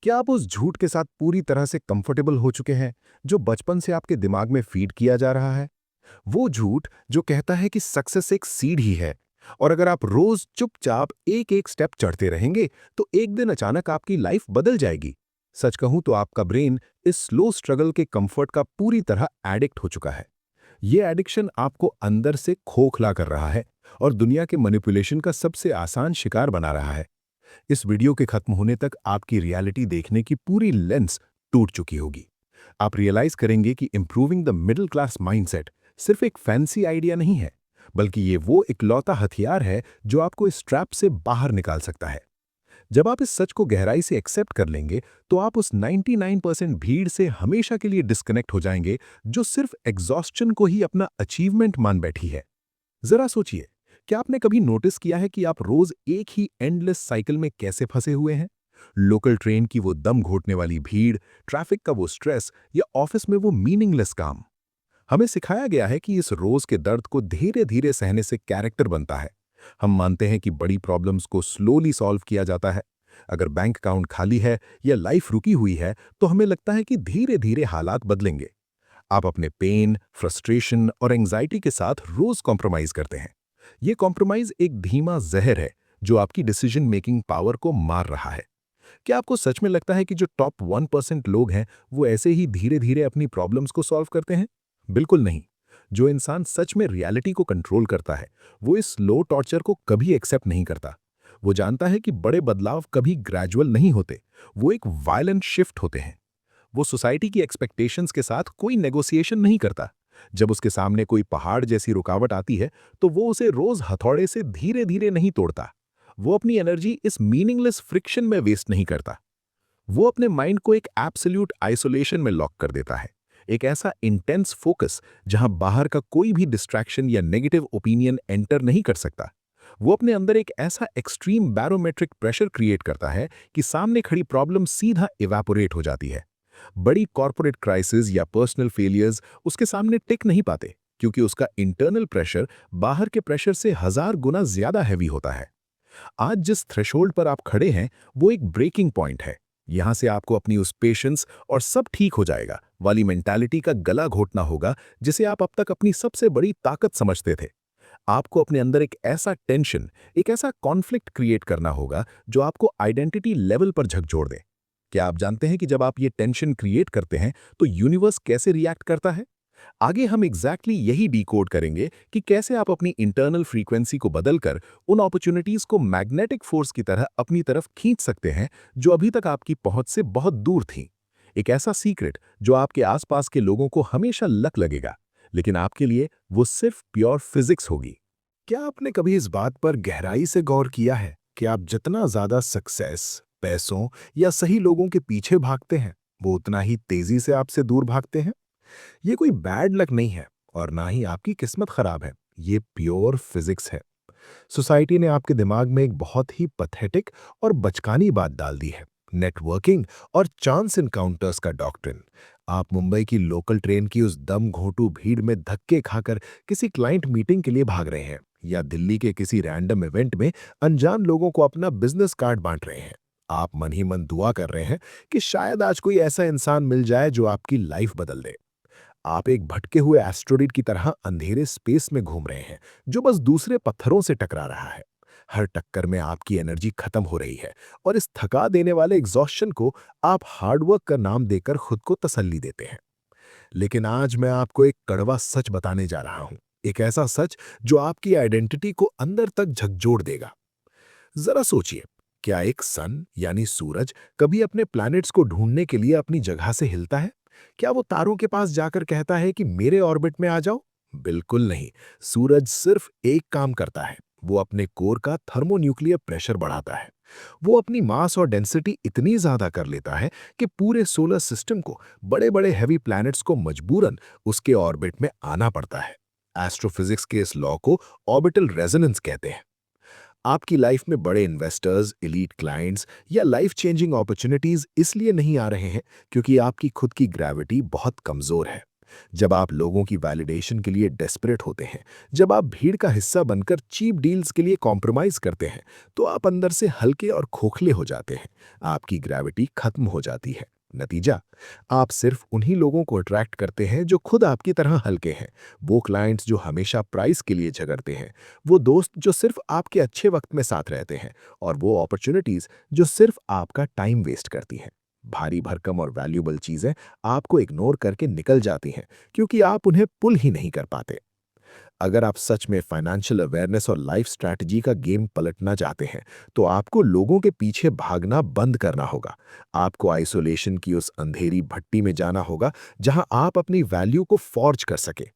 क्या आप उस झूठ के साथ पूरी तरह से कंफर्टेबल हो चुके हैं जो बचपन से आपके दिमाग में फीड किया जा रहा है? वो झूठ जो कहता है कि सक्सेस एक सीढ़ी है और अगर आप रोज चुपचाप एक एक स्टेप चढ़ते रहेंगे तो एक दिन अचानक आपकी लाइफ बदल जाएगी। सच कहूं तो आपका ब्रेन इस स्लो स्ट्रगल के कंफर्ट का पूरी तरह एडिक्ट हो चुका है। ये एडिक्शन आपको अंदर से खोखला कर रहा है और दुनिया के मैनिपुलेशन का सबसे आसान शिकार बना रहा है। इस वीडियो के खत्म होने तक आपकी रियलिटी देखने की पूरी लेंस टूट चुकी होगी। आप रियलाइज करेंगे कि improving the middle class mindset सिर्फ एक फैंसी आइडिया नहीं है, बल्कि ये वो इकलौता हथियार है जो आपको इस ट्रैप से बाहर निकाल सकता है। जब आप इस सच को गहराई से एक्सेप्ट कर लेंगे तो आप उस 99% भीड़ से हमेशा के लिए डिस्कनेक्ट हो जाएंगे जो सिर्फ एग्जॉस्शन को ही अपना अचीवमेंट मान बैठी है। जरा सोचिए, क्या आपने कभी नोटिस किया है कि आप रोज एक ही एंडलेस साइकिल में कैसे फंसे हुए हैं? लोकल ट्रेन की वो दम घोटने वाली भीड़, ट्रैफिक का वो स्ट्रेस या ऑफिस में वो मीनिंगलेस काम। हमें सिखाया गया है कि इस रोज के दर्द को धीरे धीरे सहने से कैरेक्टर बनता है। हम मानते हैं कि बड़ी प्रॉब्लम्स को स्लोली सॉल्व किया जाता है। अगर बैंक अकाउंट खाली है या लाइफ रुकी हुई है तो हमें लगता है कि धीरे धीरे हालात बदलेंगे। आप अपने पेन, फ्रस्ट्रेशन और एंग्जाइटी के साथ रोज कॉम्प्रोमाइज करते हैं। ये कॉम्प्रोमाइज एक धीमा जहर है जो आपकी डिसीजन मेकिंग पावर को मार रहा है। क्या आपको सच में लगता है कि जो टॉप 1% लोग हैं वो ऐसे ही धीरे धीरे अपनी प्रॉब्लम्स को सॉल्व करते हैं? बिल्कुल नहीं। जो इंसान सच में रियलिटी को कंट्रोल करता है वो इस लो टॉर्चर को कभी एक्सेप्ट नहीं करता। वो जानता है कि बड़े बदलाव कभी ग्रेजुअल नहीं होते, वो एक वायलेंट शिफ्ट होते हैं। वो सोसाइटी की एक्सपेक्टेशंस के साथ कोई नेगोशिएशन नहीं करता। जब उसके सामने कोई पहाड़ जैसी रुकावट आती है तो वो उसे रोज हथौड़े से धीरे धीरे नहीं तोड़ता। वो अपनी एनर्जी इस मीनिंगलेस फ्रिक्शन में वेस्ट नहीं करता। वो अपने माइंड को एक एब्सोल्यूट आइसोलेशन में लॉक कर देता है। एक ऐसा इंटेंस फोकस जहां बाहर का कोई भी डिस्ट्रैक्शन या नेगेटिव ओपिनियन एंटर नहीं कर सकता। वो अपने अंदर एक ऐसा एक्सट्रीम बैरोमेट्रिक प्रेशर क्रिएट करता है कि सामने खड़ी प्रॉब्लम सीधा इवेपोरेट हो जाती है। बड़ी कॉर्पोरेट क्राइसिस या पर्सनल फेलियर्स उसके सामने टिक नहीं पाते क्योंकि उसका इंटरनल प्रेशर बाहर के प्रेशर से 1000 गुना ज्यादा हैवी होता है। आज जिस थ्रेशोल्ड पर आप खड़े हैं वो एक ब्रेकिंग पॉइंट है। यहां से आपको अपनी उस पेशेंस और सब ठीक हो जाएगा वाली मेंटालिटी का गला घोटना होगा जिसे आप अब तक अपनी सबसे बड़ी ताकत समझते थे। आपको अपने अंदर एक ऐसा टेंशन, एक ऐसा कॉन्फ्लिक्ट क्रिएट करना होगा जो आपको आइडेंटिटी लेवल पर झकझोर दे। क्या आप जानते हैं कि जब आप ये टेंशन क्रिएट करते हैं तो यूनिवर्स कैसे रिएक्ट करता है? आगे हम यही डिकोड करेंगे कि कैसे आप अपनी इंटरनल फ्रीक्वेंसी को बदलकर उन अपॉर्चुनिटीज को मैग्नेटिक फोर्स की तरह अपनी तरफ खींच सकते हैं जो अभी तक आपकी पहुंच से बहुत दूर थी। एक ऐसा सीक्रेट जो आपके आसपास के लोगों को हमेशा लक लगेगा, लेकिन आपके लिए वो सिर्फ प्योर फिजिक्स होगी। क्या आपने कभी इस बात पर गहराई से गौर किया है कि आप जितना ज्यादा सक्सेस, पैसों या सही लोगों के पीछे भागते हैं, वो उतना ही तेजी से आपसे दूर भागते हैं? ये कोई बैड लक नहीं है और ना ही आपकी किस्मत खराब है। ये प्योर फिजिक्स है। सोसाइटी ने आपके दिमाग में एक बहुत ही पथेटिक और बचकानी बात डाल दी है, नेटवर्किंग और चांस इनकाउंटर्स का डॉक्ट्रिन। आप मुंबई की लोकल ट्रेन की उस दम घोंटू भीड़ में धक्के खाकर किसी क्लाइंट मीटिंग के लिए भाग रहे हैं या दिल्ली के किसी रैंडम इवेंट में अनजान लोगों को अपना बिजनेस कार्ड बांट रहे हैं। आप मन ही मन दुआ कर रहे हैं कि शायद आज कोई ऐसा इंसान मिल जाए जो आपकी लाइफ बदल दे। आप एक भटके हुए एस्ट्रोइड की तरह अंधेरे स्पेस में घूम रहे हैं जो बस दूसरे पत्थरों से टकरा रहा है। हर टक्कर में आपकी एनर्जी खत्म हो रही है और इस थका देने वाले एग्जॉस्शन को आप हार्डवर्क का नाम देकर खुद को तसल्ली देते हैं। लेकिन आज मैं आपको एक कड़वा सच बताने जा रहा हूं, एक ऐसा सच जो आपकी आइडेंटिटी को अंदर तक झकझोर देगा। जरा सोचिए, क्या एक सन यानी सूरज कभी अपने प्लैनेट्स को ढूंढने के लिए अपनी जगह से हिलता है? क्या वो तारों के पास जाकर कहता है कि मेरे ऑर्बिट में आ जाओ? बिल्कुल नहीं। सूरज सिर्फ एक काम करता है, वो अपने कोर का थर्मोन्यूक्लियर प्रेशर बढ़ाता है। वो अपनी मास और डेंसिटी इतनी ज्यादा कर लेता है कि पूरे सोलर सिस्टम को बड़े-बड़े हैवी प्लैनेट्स को मजबूरन उसके ऑर्बिट में आना पड़ता है। एस्ट्रोफिजिक्स के इस लॉ को ऑर्बिटल रेजोनेंस कहते हैं। आपकी लाइफ में बड़े इन्वेस्टर्स, एलीट क्लाइंट्स या लाइफ चेंजिंग अपॉर्चुनिटीज इसलिए नहीं आ रहे हैं क्योंकि आपकी खुद की ग्रेविटी बहुत कमजोर है। जब आप लोगों की वैलिडेशन के लिए डेस्परेट होते हैं, जब आप भीड़ का हिस्सा बनकर चीप डील्स के लिए कॉम्प्रोमाइज करते हैं, तो आप अंदर से हल्के और खोखले हो जाते हैं। आपकी ग्रेविटी खत्म हो जाती है। नतीजा, आप सिर्फ उन्हीं लोगों को अट्रैक्ट करते हैं जो खुद आपकी तरह हल्के हैं। वो क्लाइंट्स जो हमेशा प्राइस के लिए झगड़ते हैं, वो दोस्त जो सिर्फ आपके अच्छे वक्त में साथ रहते हैं, और वो अपॉर्चुनिटीज जो सिर्फ आपका टाइम वेस्ट करती हैं। भारी भरकम और वैल्यूबल चीजें आपको इग्नोर करके निकल जाती हैं, क्योंकि आप उन्हें पुल ही नहीं कर पाते। अगर आप सच में फाइनेंशियल अवेयरनेस और लाइफ स्ट्रैटेजी का गेम पलटना चाहते हैं, तो आपको लोगों के पीछे भागना बंद करना होगा। आपको आइसोलेशन की उस अंधेरी भट्टी में जाना होगा जहां आप अपनी वैल्यू को फॉर्ज कर सके।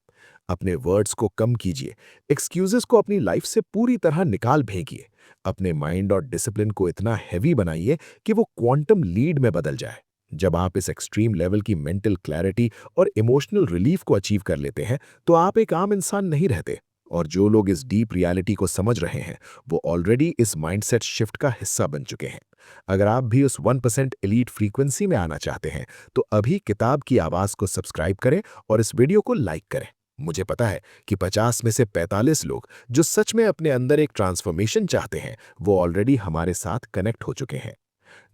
अपने वर्ड्स को कम कीजिए, एक्सक्यूजेस को अपनी लाइफ से पूरी तरह निकाल फेंकिए। अपने माइंड और डिसिप्लिन को इतना हैवी बनाइए कि वो क्वांटम लीड में बदल जाए। जब आप इस एक्सट्रीम लेवल की मेंटल क्लैरिटी और इमोशनल रिलीफ को अचीव कर लेते हैं, तो आप एक आम इंसान नहीं रहते। और जो लोग इस डीप रियलिटी को समझ रहे हैं, वो ऑलरेडी इस माइंडसेट शिफ्ट का हिस्सा बन चुके हैं। अगर आप भी उस 1% एलीट फ्रीक्वेंसी में आना चाहते हैं, तो अभी किताब की आवाज़ को सब्सक्राइब करें और इस वीडियो को लाइक करें। मुझे पता है कि 50 में से 45 लोग जो सच में अपने अंदर एक ट्रांसफॉर्मेशन चाहते हैं, वो ऑलरेडी हमारे साथ कनेक्ट हो चुके हैं।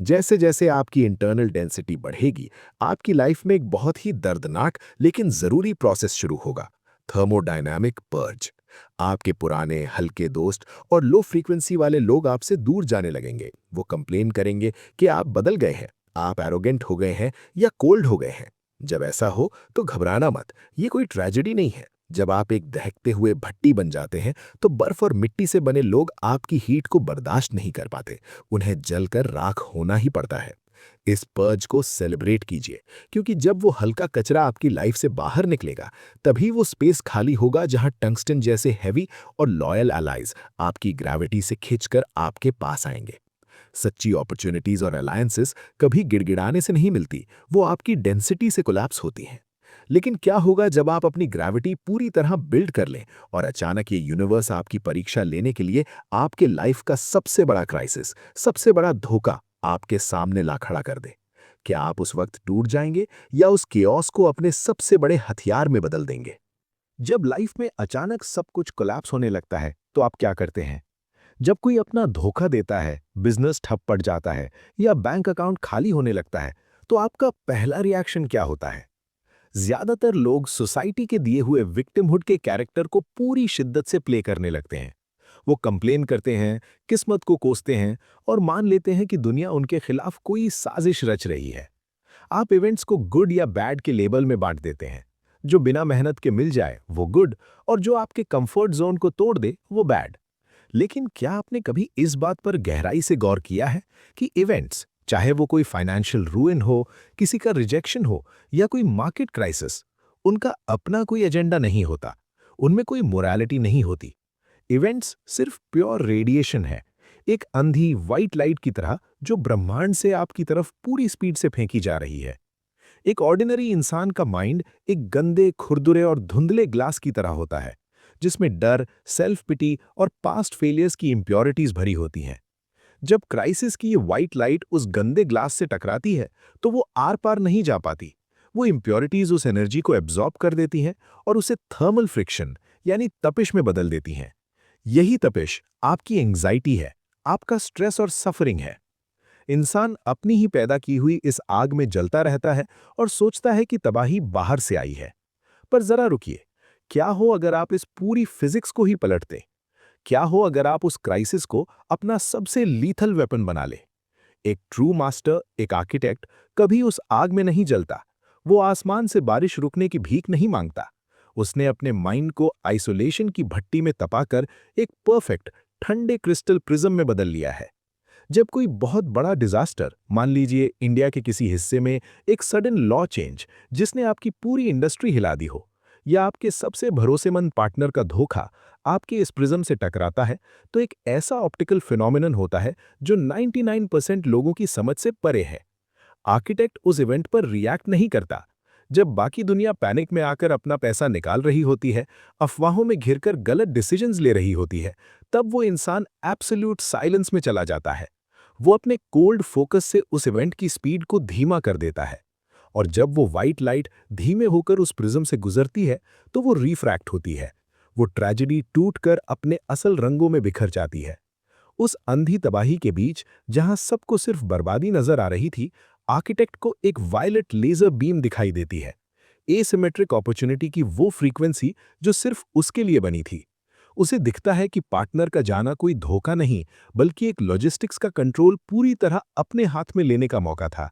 जैसे जैसे आपकी इंटरनल डेंसिटी बढ़ेगी, आपकी लाइफ में एक बहुत ही दर्दनाक लेकिन जरूरी प्रोसेस शुरू होगा। Thermodynamic purge. आपके पुराने हल्के दोस्त और लो फ्रीक्वेंसी वाले लोग आपसे दूर जाने लगेंगे। वो कंप्लेन करेंगे कि आप बदल गए हैं, आप एरोगेंट हो गए हैं या कोल्ड हो गए हैं। जब ऐसा हो तो घबराना मत, ये कोई ट्रेजेडी नहीं है। जब आप एक दहकते हुए भट्टी बन जाते हैं, तो बर्फ और मिट्टी से बने लोग आपकी हीट को बर्दाश्त नहीं कर पाते। उन्हें जलकर राख होना ही पड़ता है। इस पर्ज को सेलिब्रेट कीजिए, क्योंकि जब वो हल्का कचरा आपकी लाइफ से बाहर निकलेगा, तभी वो स्पेस खाली होगा जहां टंगस्टन जैसे हैवी और लॉयल अलाइज आपकी ग्रेविटी से खींचकर आपके पास आएंगे। सच्ची अपॉर्चुनिटीज और अलायंसेस कभी गिड़गिड़ाने से नहीं मिलती, वो आपकी डेंसिटी से कोलैप्स होती हैं। लेकिन क्या होगा जब आप अपनी ग्रेविटी पूरी तरह बिल्ड कर लें और अचानक ये यूनिवर्स आपकी परीक्षा लेने के लिए आपके लाइफ का सबसे बड़ा क्राइसिस, सबसे बड़ा धोखा आपके सामने ला खड़ा कर दे? क्या आप उस वक्त टूट जाएंगे या उस केओस को अपने सबसे बड़े हथियार में बदल देंगे? जब लाइफ में अचानक सब कुछ कोलैप्स होने लगता है, तो आप क्या करते हैं? जब कोई अपना धोखा देता है, बिजनेस ठप पड़ जाता है या बैंक अकाउंट खाली होने लगता है, तो आपका पहला रिएक्शन क्या होता है? ज्यादातर लोग सोसाइटी के दिए हुए विक्टिमहुड के कैरेक्टर को पूरी शिद्दत से प्ले करने लगते हैं। वो कंप्लेन करते हैं, किस्मत को कोसते हैं और मान लेते हैं कि दुनिया उनके खिलाफ कोई साजिश रच रही है। आप इवेंट्स को गुड या बैड के लेबल में बांट देते हैं। जो बिना मेहनत के मिल जाए वो गुड, और जो आपके कंफर्ट जोन को तोड़ दे वो बैड। लेकिन क्या आपने कभी इस बात पर गहराई से गौर किया है कि इवेंट्स, चाहे वो कोई फाइनेंशियल रूइन हो, किसी का रिजेक्शन हो या कोई मार्केट क्राइसिस, उनका अपना कोई एजेंडा नहीं होता, उनमें कोई मोरालिटी नहीं होती। इवेंट्स सिर्फ प्योर रेडिएशन है, एक अंधी व्हाइट लाइट की तरह जो ब्रह्मांड से आपकी तरफ पूरी स्पीड से फेंकी जा रही है। एक ऑर्डिनरी इंसान का माइंड एक गंदे, खुरदुरे और धुंधले ग्लास की तरह होता है, जिसमें डर, सेल्फ पिटी और पास्ट फेलियर्स की इम्प्योरिटीज भरी होती हैं। जब क्राइसिस की ये व्हाइट लाइट उस गंदे ग्लास से टकराती है, तो वो आर पार नहीं जा पाती। वो इम्प्योरिटीज उस एनर्जी को एब्जॉर्ब कर देती हैं और उसे थर्मल फ्रिक्शन यानी तपिश में बदल देती हैं। यही तपिश आपकी एंग्जाइटी है, आपका स्ट्रेस और सफरिंग है। इंसान अपनी ही पैदा की हुई इस आग में जलता रहता है और सोचता है कि तबाही बाहर से आई है। पर जरा रुकिए, क्या हो अगर आप इस पूरी फिजिक्स को ही पलट दें? क्या हो अगर आप उस क्राइसिस को अपना सबसे लीथल वेपन बना ले? एक ट्रू मास्टर, एक आर्किटेक्ट, कभी उस आग में नहीं जलता। वो आसमान से बारिश रुकने की भीख नहीं मांगता। उसने अपने माइंड को आइसोलेशन की भट्टी में तपाकर एक परफेक्ट, ठंडे क्रिस्टल प्रिज्म में बदल लिया है। जब कोई बहुत बड़ा डिजास्टर, मान लीजिए इंडिया के किसी हिस्से में एक सडन लॉ चेंज जिसने आपकी पूरी इंडस्ट्री हिला दी हो, या आपके सबसे भरोसेमंद पार्टनर का धोखा आपके इस प्रिज्म से टकराता है, तो एक ऐसा ऑप्टिकल फिनोमिनन होता है जो 99% लोगों की समझ से परे है। आर्किटेक्ट उस इवेंट पर रिएक्ट नहीं करता। जब बाकी दुनिया पैनिक में आकर अपना पैसा निकाल रही होती है, अफवाहों में घिरकर गलत डिसीजंस ले रही होती है, तब वो इंसान एब्सोल्यूट साइलेंस में चला जाता है। वो अपने कोल्ड फोकस से उस इवेंट की स्पीड को धीमा कर देता है। और जब वो व्हाइट लाइट धीमे होकर उस प्रिज्म से गुजरती है तो वो रिफ्रैक्ट होती है। वो ट्रेजेडी टूटकर अपने असल रंगों में बिखर जाती है। उस अंधी तबाही के बीच जहां सबको सिर्फ बर्बादी नजर आ रही थी, आर्किटेक्ट को एक वायलेट लेजर बीम दिखाई देती है। एसिमेट्रिक अपॉर्चुनिटी की वो फ्रीक्वेंसी जो सिर्फ उसके लिए बनी थी। उसे दिखता है कि पार्टनर का जाना कोई धोखा नहीं, बल्कि एक लॉजिस्टिक्स का कंट्रोल पूरी तरह अपने हाथ में लेने का मौका था।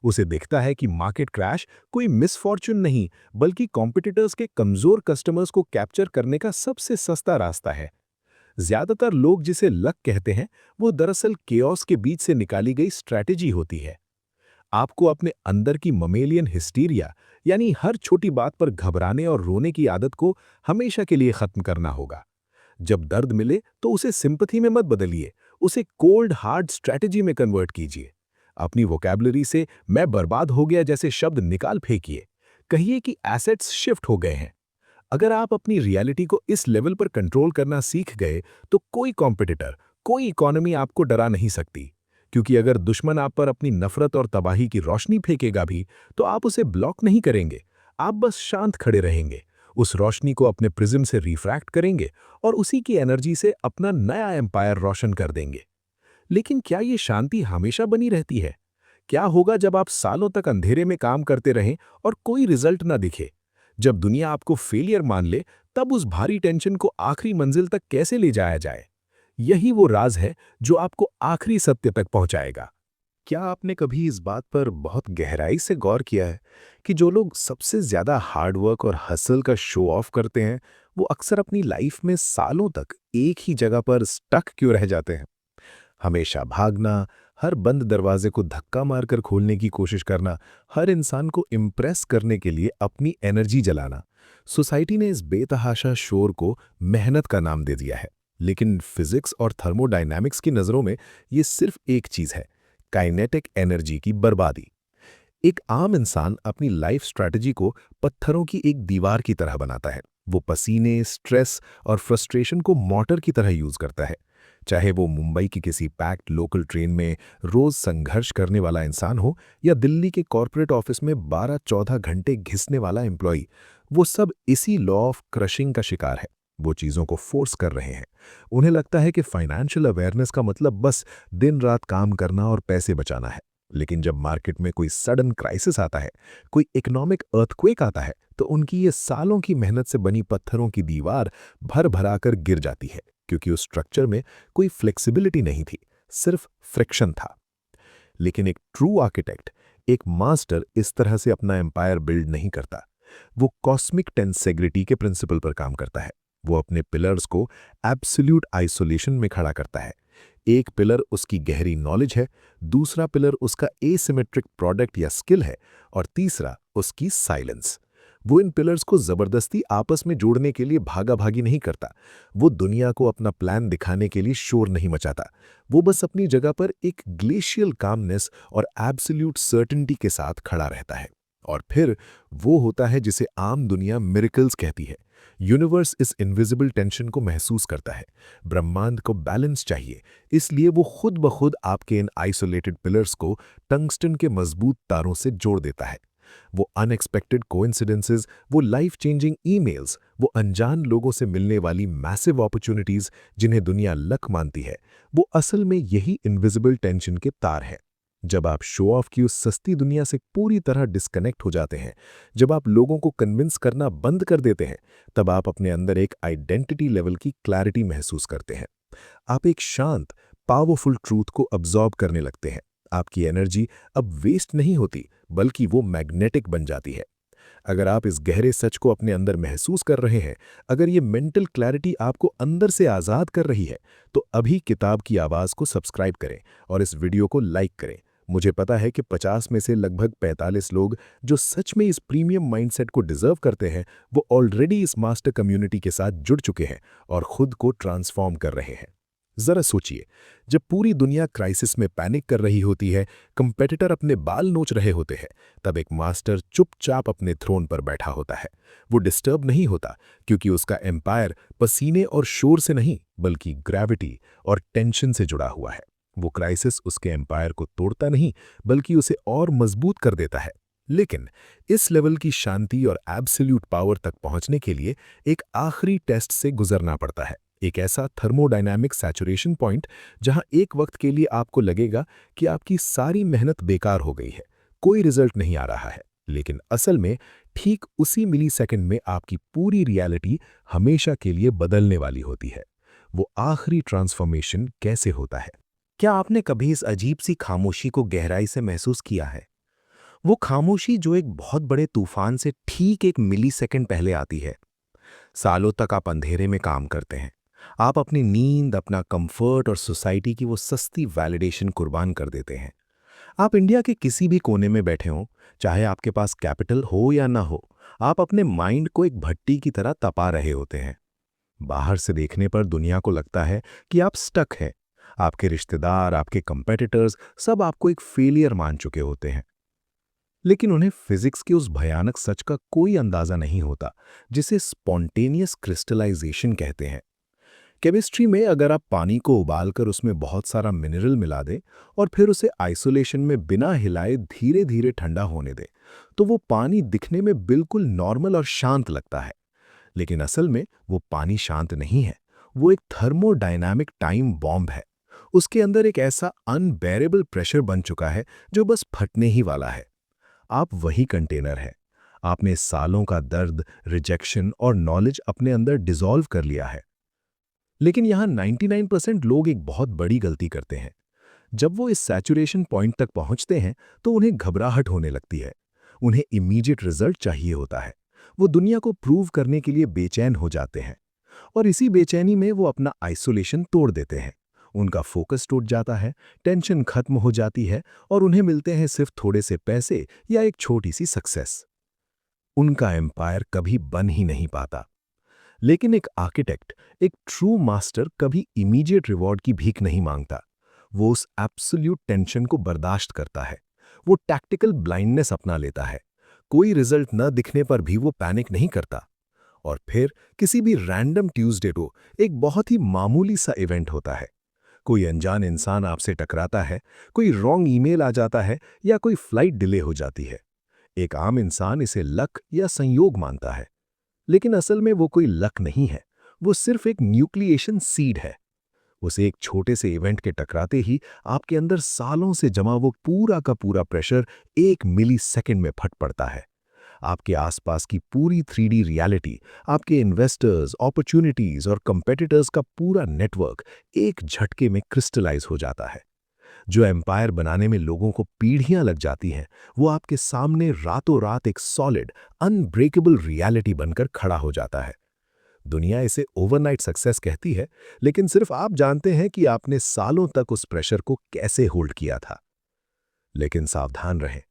उसे दिखता है कि मार्केट क्रैश कोई मिसफॉर्चून नहीं, बल्कि कॉम्पिटिटर्स के कमजोर कस्टमर्स को कैप्चर करने का सबसे सस्ता रास्ता है। ज्यादातर लोग जिसे लक कहते हैं, वो दरअसल केओस के बीच से निकाली गई स्ट्रैटेजी होती है। आपको अपने अंदर की ममेलियन हिस्टीरिया, यानी हर छोटी बात पर घबराने और रोने की आदत को हमेशा के लिए खत्म करना होगा। जब दर्द मिले तो उसे सिंपैथी में मत बदलिए, उसे कोल्ड हार्ड स्ट्रैटेजी में कन्वर्ट कीजिए। अपनी वोकैबुलरी से मैं बर्बाद हो गया जैसे शब्द निकाल फेंकिए। कहिए कि एसेट्स शिफ्ट हो गए हैं। अगर आप अपनी रियलिटी को इस लेवल पर कंट्रोल करना सीख गए तो कोई कॉम्पिटिटर, कोई इकोनॉमी आपको डरा नहीं सकती। क्योंकि अगर दुश्मन आप पर अपनी नफरत और तबाही की रोशनी फेंकेगा भी, तो आप उसे ब्लॉक नहीं करेंगे। आप बस शांत खड़े रहेंगे, उस रोशनी को अपने प्रिज्म से रिफ्रैक्ट करेंगे और उसी की एनर्जी से अपना नया एम्पायर रोशन कर देंगे। लेकिन क्या ये शांति हमेशा बनी रहती है? क्या होगा जब आप सालों तक अंधेरे में काम करते रहें और कोई रिजल्ट ना दिखे? जब दुनिया आपको फेलियर मान ले, तब उस भारी टेंशन को आखिरी मंजिल तक कैसे ले जाया जाए? यही वो राज है जो आपको आखिरी सत्य तक पहुंचाएगा। क्या आपने कभी इस बात पर बहुत गहराई से गौर किया है कि जो लोग सबसे ज्यादा हार्ड वर्क और हसल का शो ऑफ करते हैं, वो अक्सर अपनी लाइफ में सालों तक एक ही जगह पर स्टक क्यों रह जाते हैं? हमेशा भागना, हर बंद दरवाजे को धक्का मारकर खोलने की कोशिश करना, हर इंसान को इम्प्रेस करने के लिए अपनी एनर्जी जलाना। सोसाइटी ने इस बेतहाशा शोर को मेहनत का नाम दे दिया है। लेकिन फिजिक्स और थर्मोडायनामिक्स की नज़रों में ये सिर्फ एक चीज़ है, काइनेटिक एनर्जी की बर्बादी। एक आम इंसान अपनी लाइफ स्ट्रैटेजी को पत्थरों की एक दीवार की तरह बनाता है। वो पसीने, स्ट्रेस और फ्रस्ट्रेशन को मोटर की तरह यूज करता है। चाहे वो मुंबई की किसी पैक्ड लोकल ट्रेन में रोज संघर्ष करने वाला इंसान हो या दिल्ली के कॉर्पोरेट ऑफिस में 12-14 घंटे घिसने वाला एम्प्लॉय, वो सब इसी लॉ ऑफ क्रशिंग का शिकार है। वो चीज़ों को फोर्स कर रहे हैं। उन्हें लगता है कि फाइनेंशियल अवेयरनेस का मतलब बस दिन रात काम करना और पैसे बचाना है। लेकिन जब मार्केट में कोई सडन क्राइसिस आता है, कोई इकोनॉमिक अर्थक्वेक आता है, तो उनकी ये सालों की मेहनत से बनी पत्थरों की दीवार भर भरा कर गिर जाती है, क्योंकि उस स्ट्रक्चर में कोई फ्लेक्सिबिलिटी नहीं थी, सिर्फ फ्रिक्शन था। लेकिन एक ट्रू आर्किटेक्ट, एक मास्टर इस तरह से अपना एम्पायर बिल्ड नहीं करता। वो कॉस्मिक टेंसेग्रिटी के प्रिंसिपल पर काम करता है। वो अपने पिलर्स को एब्सोल्यूट आइसोलेशन में खड़ा करता है। एक पिलर उसकी गहरी नॉलेज है, दूसरा पिलर उसका एसिमेट्रिक प्रोडक्ट या स्किल है, और तीसरा उसकी साइलेंस। वो इन पिलर्स को जबरदस्ती आपस में जोड़ने के लिए भागाभागी नहीं करता। वो दुनिया को अपना प्लान दिखाने के लिए शोर नहीं मचाता। वो बस अपनी जगह पर एक ग्लेशियल कामनेस और एब्सोल्यूट सर्टेनिटी के साथ खड़ा रहता है। और फिर वो होता है जिसे आम दुनिया मिरेकल्स कहती है। यूनिवर्स इस इनविजिबल टेंशन को महसूस करता है। ब्रह्मांड को बैलेंस चाहिए, इसलिए वो खुद ब खुद आपके इन आइसोलेटेड पिलर्स को टंगस्टन के मजबूत तारों से जोड़ देता है। वो अनएक्सपेक्टेड कोइंसिडेंसेस, वो लाइफ चेंजिंग ईमेल्स, वो अनजान लोगों से मिलने वाली मैसिव अपॉर्चुनिटीज जिन्हें दुनिया लक मानती है, वो असल में यही इनविजिबल टेंशन के तार हैं। जब आप शो ऑफ की उस सस्ती दुनिया से पूरी तरह डिस्कनेक्ट हो जाते हैं, जब आप लोगों को कन्विंस करना बंद कर देते हैं, तब आप अपने अंदर एक आइडेंटिटी लेवल की क्लैरिटी महसूस करते हैं। आप एक शांत, पावरफुल ट्रूथ को अब्जॉर्ब करने लगते हैं। आपकी एनर्जी अब वेस्ट नहीं होती, बल्कि वो मैग्नेटिक बन जाती है। अगर आप इस गहरे सच को अपने अंदर महसूस कर रहे हैं, अगर ये मेंटल क्लैरिटी आपको अंदर से आज़ाद कर रही है, तो अभी किताब की आवाज़ को सब्सक्राइब करें और इस वीडियो को लाइक करें। मुझे पता है कि 50 में से लगभग 45 लोग जो सच में इस प्रीमियम माइंडसेट को डिजर्व करते हैं, वो ऑलरेडी इस मास्टर कम्युनिटी के साथ जुड़ चुके हैं और खुद को ट्रांसफॉर्म कर रहे हैं। जरा सोचिए, जब पूरी दुनिया क्राइसिस में पैनिक कर रही होती है, कंपेटिटर अपने बाल नोच रहे होते हैं, तब एक मास्टर चुपचाप अपने थ्रोन पर बैठा होता है। वो डिस्टर्ब नहीं होता, क्योंकि उसका एम्पायर पसीने और शोर से नहीं, बल्कि ग्रेविटी और टेंशन से जुड़ा हुआ है। वो क्राइसिस उसके एम्पायर को तोड़ता नहीं, बल्कि उसे और मजबूत कर देता है। लेकिन इस लेवल की शांति और एब्सोल्यूट पावर तक पहुंचने के लिए एक आखिरी टेस्ट से गुजरना पड़ता है, एक ऐसा थर्मोडायनामिक सैचुरेशन पॉइंट जहां एक वक्त के लिए आपको लगेगा कि आपकी सारी मेहनत बेकार हो गई है, कोई रिजल्ट नहीं आ रहा है। लेकिन असल में ठीक उसी मिलीसेकंड में आपकी पूरी रियलिटी हमेशा के लिए बदलने वाली होती है। वो आखिरी ट्रांसफॉर्मेशन कैसे होता है? क्या आपने कभी इस अजीब सी खामोशी को गहराई से महसूस किया है? वो खामोशी जो एक बहुत बड़े तूफान से ठीक एक मिलीसेकंड पहले आती है। सालों तक आप अंधेरे में काम करते हैं। आप अपनी नींद, अपना कंफर्ट और सोसाइटी की वो सस्ती वैलिडेशन कुर्बान कर देते हैं। आप इंडिया के किसी भी कोने में बैठे हों, चाहे आपके पास कैपिटल हो या ना हो, आप अपने माइंड को एक भट्टी की तरह तपा रहे होते हैं। बाहर से देखने पर दुनिया को लगता है कि आप स्टक हैं। आपके रिश्तेदार, आपके कंपेटिटर्स सब आपको एक फेलियर मान चुके होते हैं। लेकिन उन्हें फिजिक्स के उस भयानक सच का कोई अंदाजा नहीं होता, जिसे स्पॉन्टेनियस क्रिस्टलाइजेशन कहते हैं। केमिस्ट्री में अगर आप पानी को उबालकर उसमें बहुत सारा मिनरल मिला दें और फिर उसे आइसोलेशन में बिना हिलाए धीरे धीरे ठंडा होने दें, तो वो पानी दिखने में बिल्कुल नॉर्मल और शांत लगता है। लेकिन असल में वो पानी शांत नहीं है। वो एक थर्मोडायनामिक टाइम बॉम्ब है। उसके अंदर एक ऐसा अनबेरेबल प्रेशर बन चुका है जो बस फटने ही वाला है। आप वही कंटेनर हैं। आपने सालों का दर्द, रिजेक्शन और नॉलेज अपने अंदर डिसॉल्व कर लिया है। लेकिन यहां 99% लोग एक बहुत बड़ी गलती करते हैं। जब वो इस सैचुरेशन पॉइंट तक पहुंचते हैं तो उन्हें घबराहट होने लगती है। उन्हें इमीडिएट रिजल्ट चाहिए होता है। वो दुनिया को प्रूव करने के लिए बेचैन हो जाते हैं और इसी बेचैनी में वो अपना आइसोलेशन तोड़ देते हैं। उनका फोकस टूट जाता है, टेंशन खत्म हो जाती है और उन्हें मिलते हैं सिर्फ थोड़े से पैसे या एक छोटी सी सक्सेस। उनका एम्पायर कभी बन ही नहीं पाता। लेकिन एक आर्किटेक्ट, एक ट्रू मास्टर कभी इमीडिएट रिवॉर्ड की भीख नहीं मांगता। वो उस एब्सोल्यूट टेंशन को बर्दाश्त करता है। वो टैक्टिकल ब्लाइंडनेस अपना लेता है। कोई रिजल्ट न दिखने पर भी वो पैनिक नहीं करता। और फिर किसी भी रैंडम ट्यूसडे को एक बहुत ही मामूली सा इवेंट होता है। कोई अनजान इंसान आपसे टकराता है, कोई रॉन्ग ईमेल आ जाता है या कोई फ्लाइट डिले हो जाती है। एक आम इंसान इसे लक या संयोग मानता है, लेकिन असल में वो कोई लक नहीं है। वो सिर्फ एक न्यूक्लिएशन सीड है। उसे एक छोटे से इवेंट के टकराते ही आपके अंदर सालों से जमा वो पूरा का पूरा प्रेशर एक मिली सेकेंड में फट पड़ता है। आपके आसपास की पूरी 3D रियलिटी, आपके इन्वेस्टर्स, अपॉर्चुनिटीज और कंपेटिटर्स का पूरा नेटवर्क एक झटके में क्रिस्टलाइज हो जाता है। जो एम्पायर बनाने में लोगों को पीढ़ियां लग जाती हैं, वो आपके सामने रातों रात एक सॉलिड, अनब्रेकेबल रियलिटी बनकर खड़ा हो जाता है। दुनिया इसे ओवरनाइट सक्सेस कहती है, लेकिन सिर्फ आप जानते हैं कि आपने सालों तक उस प्रेशर को कैसे होल्ड किया था। लेकिन सावधान रहें,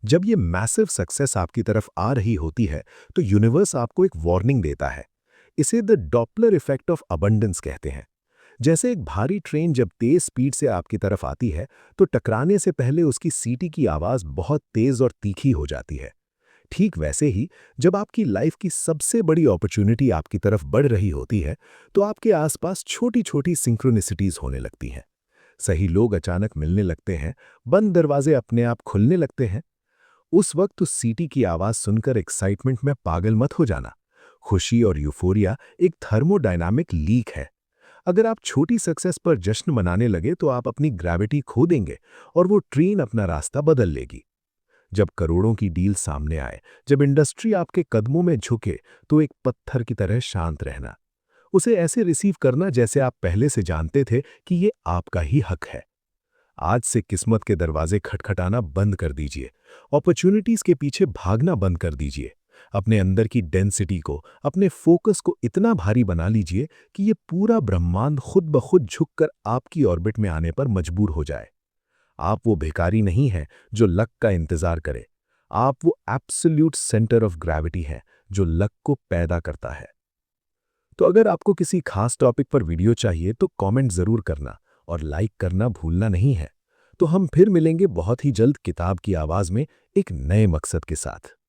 जब ये मैसिव सक्सेस आपकी तरफ आ रही होती है, तो यूनिवर्स आपको एक वार्निंग देता है। इसे the Doppler effect of abundance कहते हैं। जैसे एक भारी ट्रेन जब तेज स्पीड से आपकी तरफ आती है, तो टकराने से पहले उसकी सीटी की आवाज बहुत तेज और तीखी हो जाती है। ठीक वैसे ही जब आपकी लाइफ की सबसे बड़ी अपॉर्चुनिटी आपकी तरफ बढ़ रही होती है, तो आपके आसपास छोटी छोटी सिंक्रोनिसिटीज होने लगती हैं। सही लोग अचानक मिलने लगते हैं, बंद दरवाजे अपने आप खुलने लगते हैं। उस वक्त उस सीटी की आवाज सुनकर एक्साइटमेंट में पागल मत हो जाना। खुशी और यूफोरिया एक थर्मोडायनामिक लीक है। अगर आप छोटी सक्सेस पर जश्न मनाने लगे तो आप अपनी ग्रेविटी खो देंगे और वो ट्रेन अपना रास्ता बदल लेगी। जब करोड़ों की डील सामने आए, जब इंडस्ट्री आपके कदमों में झुके, तो एक पत्थर की तरह शांत रहना। उसे ऐसे रिसीव करना जैसे आप पहले से जानते थे कि ये आपका ही हक है। आज से किस्मत के दरवाजे खटखटाना बंद कर दीजिए। अपॉर्चुनिटीज के पीछे भागना बंद कर दीजिए। अपने अंदर की डेंसिटी को, अपने फोकस को इतना भारी बना लीजिए कि ये पूरा ब्रह्मांड खुद ब खुद झुककर आपकी ऑर्बिट में आने पर मजबूर हो जाए। आप वो भिखारी नहीं हैं जो लक का इंतजार करे। आप वो एब्सोल्यूट सेंटर ऑफ ग्रेविटी हैं जो लक को पैदा करता है। तो अगर आपको किसी खास टॉपिक पर वीडियो चाहिए तो कमेंट जरूर करना और लाइक करना भूलना नहीं है। तो हम फिर मिलेंगे बहुत ही जल्द किताब की आवाज में एक नए मकसद के साथ।